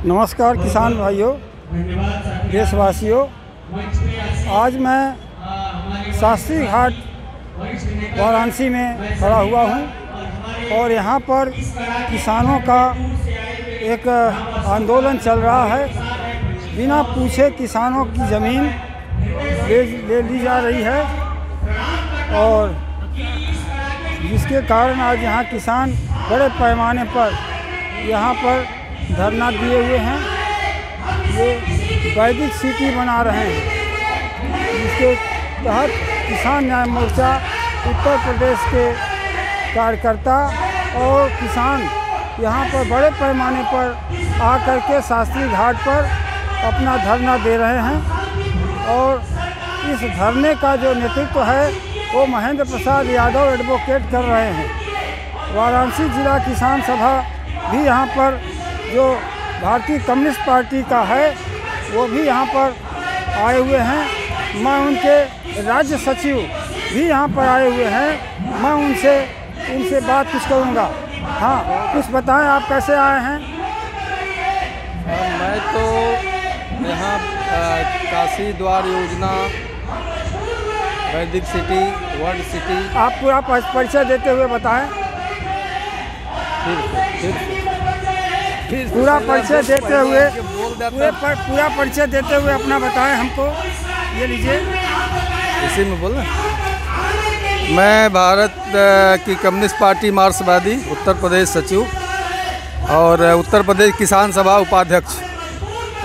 नमस्कार किसान भाइयों, देशवासियों। आज मैं शास्त्री घाट वाराणसी में खड़ा हुआ हूँ और यहाँ पर किसानों का एक आंदोलन चल रहा है। बिना पूछे किसानों की ज़मीन ले ली जा रही है और जिसके कारण आज यहाँ किसान बड़े पैमाने पर यहाँ पर धरना दिए हुए हैं। ये वैदिक सिटी बना रहे हैं, जिसके तहत किसान न्याय मोर्चा उत्तर प्रदेश के कार्यकर्ता और किसान यहाँ पर बड़े पैमाने पर आकर के शास्त्री घाट पर अपना धरना दे रहे हैं। और इस धरने का जो नेतृत्व है वो महेंद्र प्रसाद यादव एडवोकेट कर रहे हैं। वाराणसी जिला किसान सभा भी यहाँ पर, जो भारतीय कम्युनिस्ट पार्टी का है, वो भी यहाँ पर आए हुए हैं। मैं उनके राज्य सचिव भी यहाँ पर आए हुए हैं। मैं उनसे बात कुछ करूँगा। हाँ, कुछ बताएं, आप कैसे आए हैं? मैं तो यहाँ काशी द्वार योजना, वैदिक सिटी, वर्ल्ड सिटी। आप पूरा परिचय देते हुए बताएं। पूरा परिचय देते हुए पूरा परिचय देते हुए अपना बताएं हमको। ये लीजिए, इसी में बोलना। मैं भारत की कम्युनिस्ट पार्टी मार्क्सवादी उत्तर प्रदेश सचिव और उत्तर प्रदेश किसान सभा उपाध्यक्ष।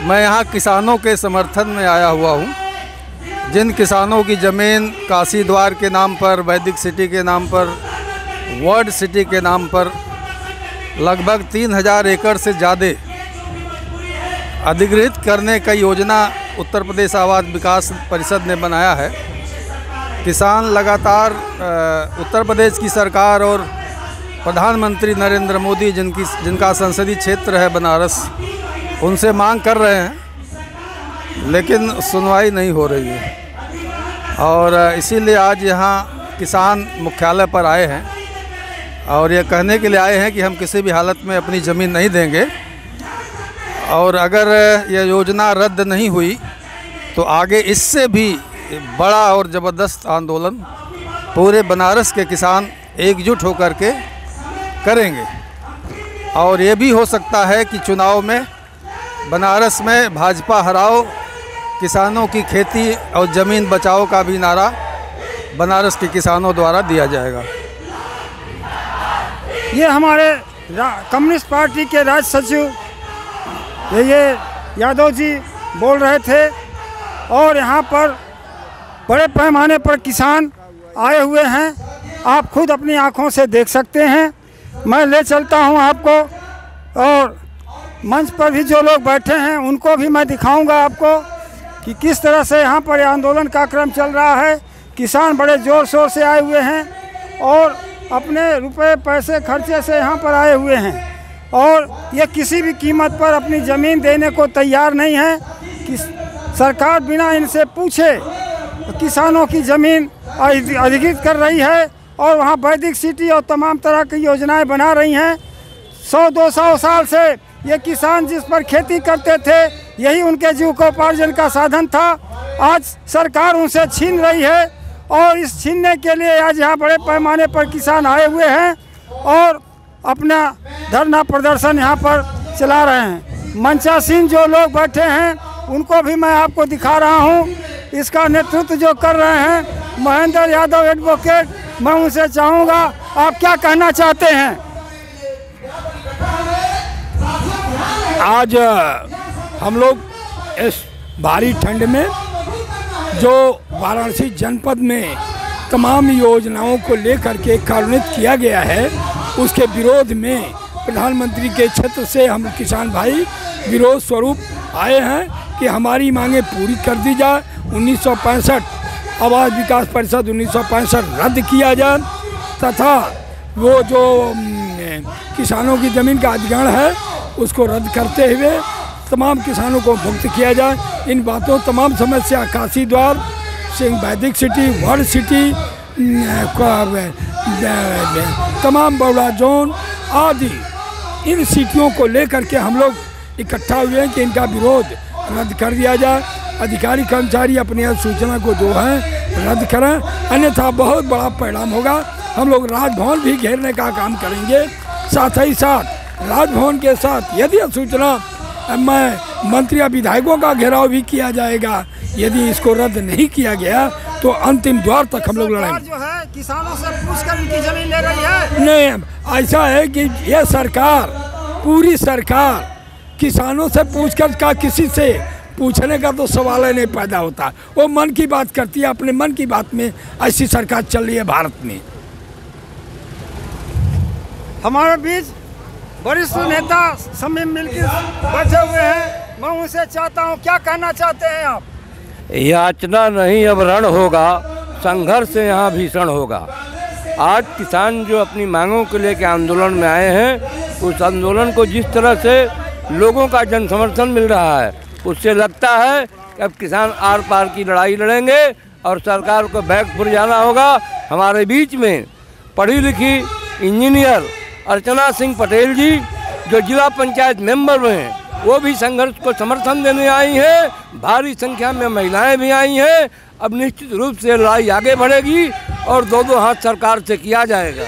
मैं यहाँ किसानों के समर्थन में आया हुआ हूँ। जिन किसानों की ज़मीन काशी द्वार के नाम पर, वैदिक सिटी के नाम पर, वर्ल्ड सिटी के नाम पर लगभग 3000 एकड़ से ज़्यादा अधिग्रहित करने का योजना उत्तर प्रदेश आवास विकास परिषद ने बनाया है। किसान लगातार उत्तर प्रदेश की सरकार और प्रधानमंत्री नरेंद्र मोदी, जिनका संसदीय क्षेत्र है बनारस, उनसे मांग कर रहे हैं, लेकिन सुनवाई नहीं हो रही है। और इसीलिए आज यहाँ किसान मुख्यालय पर आए हैं और ये कहने के लिए आए हैं कि हम किसी भी हालत में अपनी ज़मीन नहीं देंगे और अगर यह योजना रद्द नहीं हुई तो आगे इससे भी बड़ा और ज़बरदस्त आंदोलन पूरे बनारस के किसान एकजुट होकर के करेंगे। और ये भी हो सकता है कि चुनाव में बनारस में भाजपा हराओ, किसानों की खेती और ज़मीन बचाओ का भी नारा बनारस के किसानों द्वारा दिया जाएगा। ये हमारे कम्युनिस्ट पार्टी के राज्य सचिव ये यादव जी बोल रहे थे। और यहाँ पर बड़े पैमाने पर किसान आए हुए हैं, आप खुद अपनी आँखों से देख सकते हैं। मैं ले चलता हूँ आपको, और मंच पर भी जो लोग बैठे हैं उनको भी मैं दिखाऊंगा आपको कि किस तरह से यहाँ पर आंदोलन का क्रम चल रहा है। किसान बड़े ज़ोर शोर से आए हुए हैं और अपने रुपए पैसे खर्चे से यहाँ पर आए हुए हैं और ये किसी भी कीमत पर अपनी ज़मीन देने को तैयार नहीं है। कि सरकार बिना इनसे पूछे किसानों की ज़मीन अधिग्रहित कर रही है और वहाँ वैदिक सिटी और तमाम तरह की योजनाएं बना रही हैं। 100-200 साल से ये किसान जिस पर खेती करते थे, यही उनके जीविकोपार्जन का साधन था। आज सरकार उनसे छीन रही है और इस छीनने के लिए आज यहाँ बड़े पैमाने पर किसान आए हुए हैं और अपना धरना प्रदर्शन यहाँ पर चला रहे हैं। मंचासीन जो लोग बैठे हैं उनको भी मैं आपको दिखा रहा हूँ। इसका नेतृत्व जो कर रहे हैं महेंद्र यादव एडवोकेट, मैं उनसे चाहूँगा आप क्या कहना चाहते हैं? आज हम लोग इस भारी ठंड में जो वाराणसी जनपद में तमाम योजनाओं को लेकर के कार्यान्वित किया गया है, उसके विरोध में प्रधानमंत्री के क्षेत्र से हम किसान भाई विरोध स्वरूप आए हैं कि हमारी मांगें पूरी कर दी जाए। 1965 आवास विकास परिषद 1965 रद्द किया जाए तथा वो जो किसानों की ज़मीन का अधिग्रहण है उसको रद्द करते हुए तमाम किसानों को मुक्त किया जाए। इन बातों तमाम समस्या काशी द्वार, वैदिक सिटी, वर्ल्ड सिटी, तमाम बौड़ा जोन आदि इन सिटियों को लेकर के हम लोग इकट्ठा हुए हैं कि इनका विरोध रद्द कर दिया जाए। अधिकारी कर्मचारी अपनी सूचना को जो है रद्द करें, अन्यथा बहुत बड़ा परिणाम होगा। हम लोग राजभवन भी घेरने का काम करेंगे। साथ ही साथ राजभवन के साथ यदि सूचना मंत्री या विधायकों का घेराव भी किया जाएगा। यदि इसको रद्द नहीं किया गया तो अंतिम द्वार तक हम लोग लड़ेंगे। जो है किसानों से पूछकर इनकी जमीन ले रही है। नहीं, ऐसा है कि यह सरकार, पूरी सरकार किसानों से पूछकर का किसी से पूछने का तो सवाल ही नहीं पैदा होता। वो मन की बात करती है, अपने मन की बात में ऐसी सरकार चल रही है भारत में। हमारे बीच वरिष्ठ नेता समीम मिल्की बैठे हुए हैं। मैं उनसे चाहता हूं, क्या कहना चाहते हैं आप? याचना नहीं अब रण होगा, संघर्ष यहाँ भीषण होगा। आज किसान जो अपनी मांगों को लेकर आंदोलन में आए हैं, उस आंदोलन को जिस तरह से लोगों का जन समर्थन मिल रहा है, उससे लगता है कि अब किसान आर पार की लड़ाई लड़ेंगे और सरकार को बैकफुट जाना होगा। हमारे बीच में पढ़ी लिखी इंजीनियर अर्चना सिंह पटेल जी, जो जिला पंचायत मेंबर हैं, वो भी संघर्ष को समर्थन देने आई हैं। भारी संख्या में महिलाएं भी आई हैं। अब निश्चित रूप से लड़ाई आगे बढ़ेगी और दो हाथ सरकार से किया जाएगा।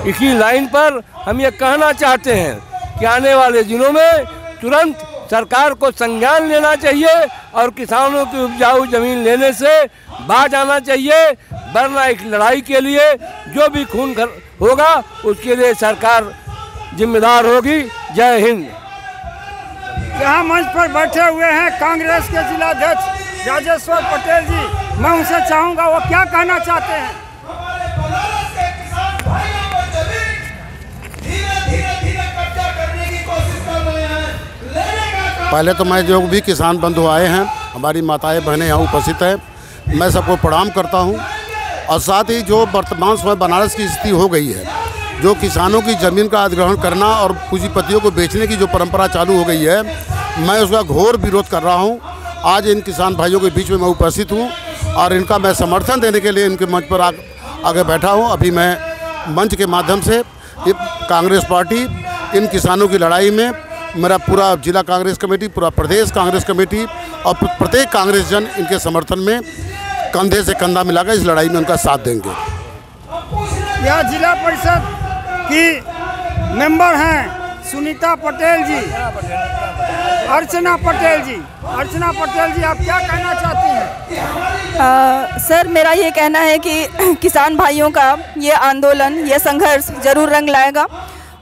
इसी लाइन पर हम ये कहना चाहते हैं कि आने वाले दिनों में तुरंत सरकार को संज्ञान लेना चाहिए और किसानों की उपजाऊ जमीन लेने से बाज आना चाहिए, वरना एक लड़ाई के लिए जो भी खून होगा उसके लिए सरकार जिम्मेदार होगी। जय हिंद। यहाँ मंच पर बैठे हुए हैं कांग्रेस के जिलाध्यक्ष राजेश्वर पटेल जी। मैं उनसे चाहूँगा वो क्या कहना चाहते हैं। पहले तो मैं जो भी किसान बंधु आए हैं, हमारी माताएं बहनें यहाँ उपस्थित हैं, मैं सबको प्रणाम करता हूँ। और साथ ही जो वर्तमान समय बनारस की स्थिति हो गई है, जो किसानों की ज़मीन का अधिग्रहण करना और पूंजीपतियों को बेचने की जो परंपरा चालू हो गई है, मैं उसका घोर विरोध कर रहा हूँ। आज इन किसान भाइयों के बीच में मैं उपस्थित हूँ और इनका मैं समर्थन देने के लिए इनके मंच पर आगे बैठा हूँ। अभी मैं मंच के माध्यम से कांग्रेस पार्टी इन किसानों की लड़ाई में, मेरा पूरा जिला कांग्रेस कमेटी, पूरा प्रदेश कांग्रेस कमेटी और प्रत्येक कांग्रेस जन इनके समर्थन में कंधे से कंधा मिलाकर इस लड़ाई में उनका साथ देंगे। यह जिला परिषद की मेंबर हैं सुनीता पटेल जी, अर्चना पटेल जी। अर्चना पटेल जी, आप क्या कहना चाहती हैं? सर, मेरा ये कहना है कि किसान भाइयों का ये आंदोलन, ये संघर्ष जरूर रंग लाएगा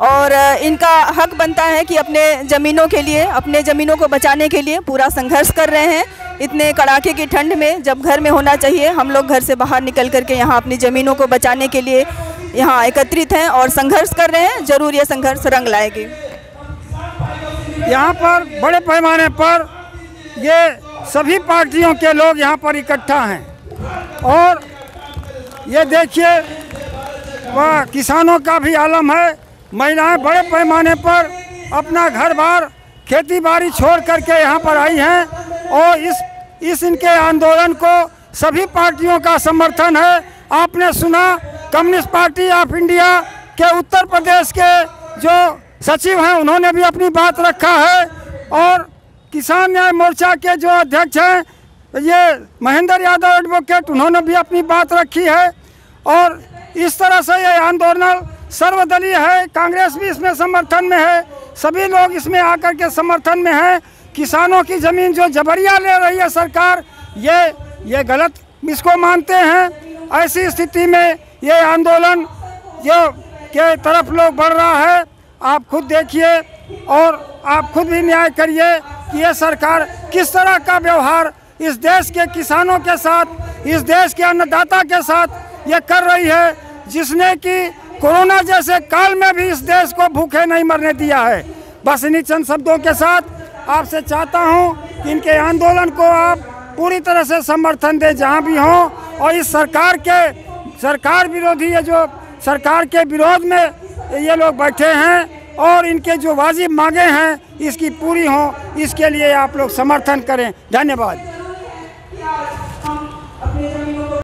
और इनका हक बनता है कि अपने ज़मीनों के लिए, अपने ज़मीनों को बचाने के लिए पूरा संघर्ष कर रहे हैं। इतने कड़ाके की ठंड में जब घर में होना चाहिए, हम लोग घर से बाहर निकल करके यहाँ अपनी ज़मीनों को बचाने के लिए यहाँ एकत्रित हैं और संघर्ष कर रहे हैं। जरूर ये संघर्ष रंग लाएगी। यहाँ पर बड़े पैमाने पर ये सभी पार्टियों के लोग यहाँ पर इकट्ठा हैं और ये देखिए वह किसानों का भी आलम है। महिलाएं बड़े पैमाने पर अपना घर बार खेती बाड़ी छोड़ करके यहाँ पर आई हैं और इस इनके आंदोलन को सभी पार्टियों का समर्थन है। आपने सुना कम्युनिस्ट पार्टी ऑफ इंडिया के उत्तर प्रदेश के जो सचिव हैं, उन्होंने भी अपनी बात रखा है और किसान न्याय मोर्चा के जो अध्यक्ष हैं ये महेंद्र यादव एडवोकेट, उन्होंने भी अपनी बात रखी है। और इस तरह से ये आंदोलन सर्वदलीय है। कांग्रेस भी इसमें समर्थन में है, सभी लोग इसमें आकर के समर्थन में हैं। किसानों की ज़मीन जो जबरिया ले रही है सरकार, ये गलत इसको मानते हैं। ऐसी स्थिति में ये आंदोलन जो के तरफ लोग बढ़ रहा है, आप खुद देखिए और आप खुद भी न्याय करिए कि ये सरकार किस तरह का व्यवहार इस देश के किसानों के साथ, इस देश के अन्नदाता के साथ ये कर रही है, जिसने कि कोरोना जैसे काल में भी इस देश को भूखे नहीं मरने दिया है। बस इन्हीं चंद शब्दों के साथ आपसे चाहता हूं कि इनके आंदोलन को आप पूरी तरह से समर्थन दें जहां भी हों और इस सरकार विरोधी, ये जो सरकार के विरोध में ये लोग बैठे हैं और इनके जो वाजिब मांगे हैं इसकी पूरी हों, इसके लिए आप लोग समर्थन करें। धन्यवाद।